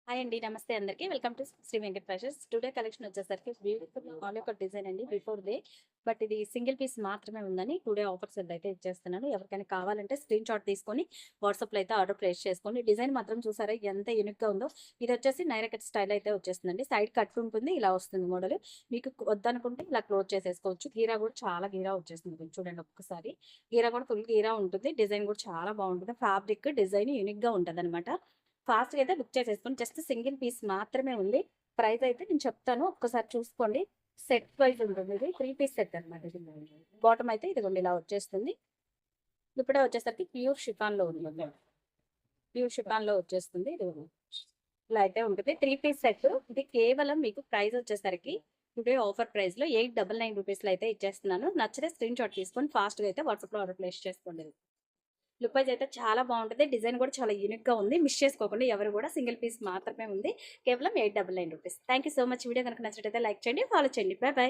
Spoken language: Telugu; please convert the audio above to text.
హాయ్ అండి. నమస్తే అందరికీ. Welcome to Shri Venkat fashions. Today collection వచ్చేసరికి బ్యూటిఫుల్ ఆల్ యొక్క డిజైన్ అండి. బిఫోర్ డే బట్ ఇది సింగిల్ పీస్ మాత్రమే ఉందని టుడే ఆఫర్స్ అయితే ఇచ్చేస్తున్నాను. ఎవరికైనా కావాలంటే స్క్రీన్ షాట్ తీసుకొని వాట్సాప్లో అయితే ఆర్డర్ ప్లేస్ చేసుకోండి. డిజైన్ మాత్రం చూసారా ఎంత యూనిక్గా ఉందో. ఇది వచ్చేసి నైరా కట్ స్టైల్ అయితే వచ్చేస్తుందండి. సైడ్ కట్ ఉంటుంది, ఇలా వస్తుంది మోడల్. మీకు వద్దనుకుంటే ఇలా క్లోజ్ చేసేసుకోవచ్చు. గీరా కూడా చాలా గీరా వచ్చేస్తుంది. చూడండి ఒక్కసారి గీరా కూడా ఫుల్ గీరా ఉంటుంది. డిజైన్ కూడా చాలా బాగుంటుంది. ఫ్యాబ్రిక్ డిజైన్ యూనిక్గా ఉంటుంది అనమాట. ఫాస్ట్‌గా అయితే బుక్ చేసేసుకోండి. జస్ట్ సింగిల్ పీస్ మాత్రమే ఉంది. ప్రైస్ అయితే నేను చెప్తాను, ఒక్కసారి చూసుకోండి. సెట్ వైజ్ ఉంటుంది. ఇది 3 పీస్ సెట్ అనమాట. ఇది బాటమ్ అయితే ఇదిగోండి ఇలా వచ్చేస్తుంది. ఇప్పుడే వచ్చేసరికి ప్యూర్ షిఫాన్‌లో ఉంటుంది. ప్యూర్ షిఫాన్‌లో వచ్చేస్తుంది. ఇది ఇలా అయితే ఉంటుంది. 3 పీస్ సెట్. ఇది కేవలం మీకు ప్రైస్ వచ్చేసరికి టుడే ఆఫర్ ప్రైస్‌లో 899 రూపీస్‌లో అయితే ఇచ్చేస్తున్నాను. నచ్చితే స్క్రీన్ షాట్ తీసుకొని ఫాస్ట్‌గా అయితే వాట్సాప్‌లో ఆర్డర్ ప్లేస్ చేసుకోండి. లుక్ వైజ్ అయితే చాలా బాగుంటుంది. డిజైన్ కూడా చాలా యూనిక్గా ఉంది. మిస్ చేసుకోకుండా ఎవరు కూడా. సింగిల్ పీస్ మాత్రమే ఉంది. కేవలం 899 rupees. Thank you so much. Video కనుక నచ్చినట్లయితే లైక్ చేయండి, ఫాలో చేయండి. By by.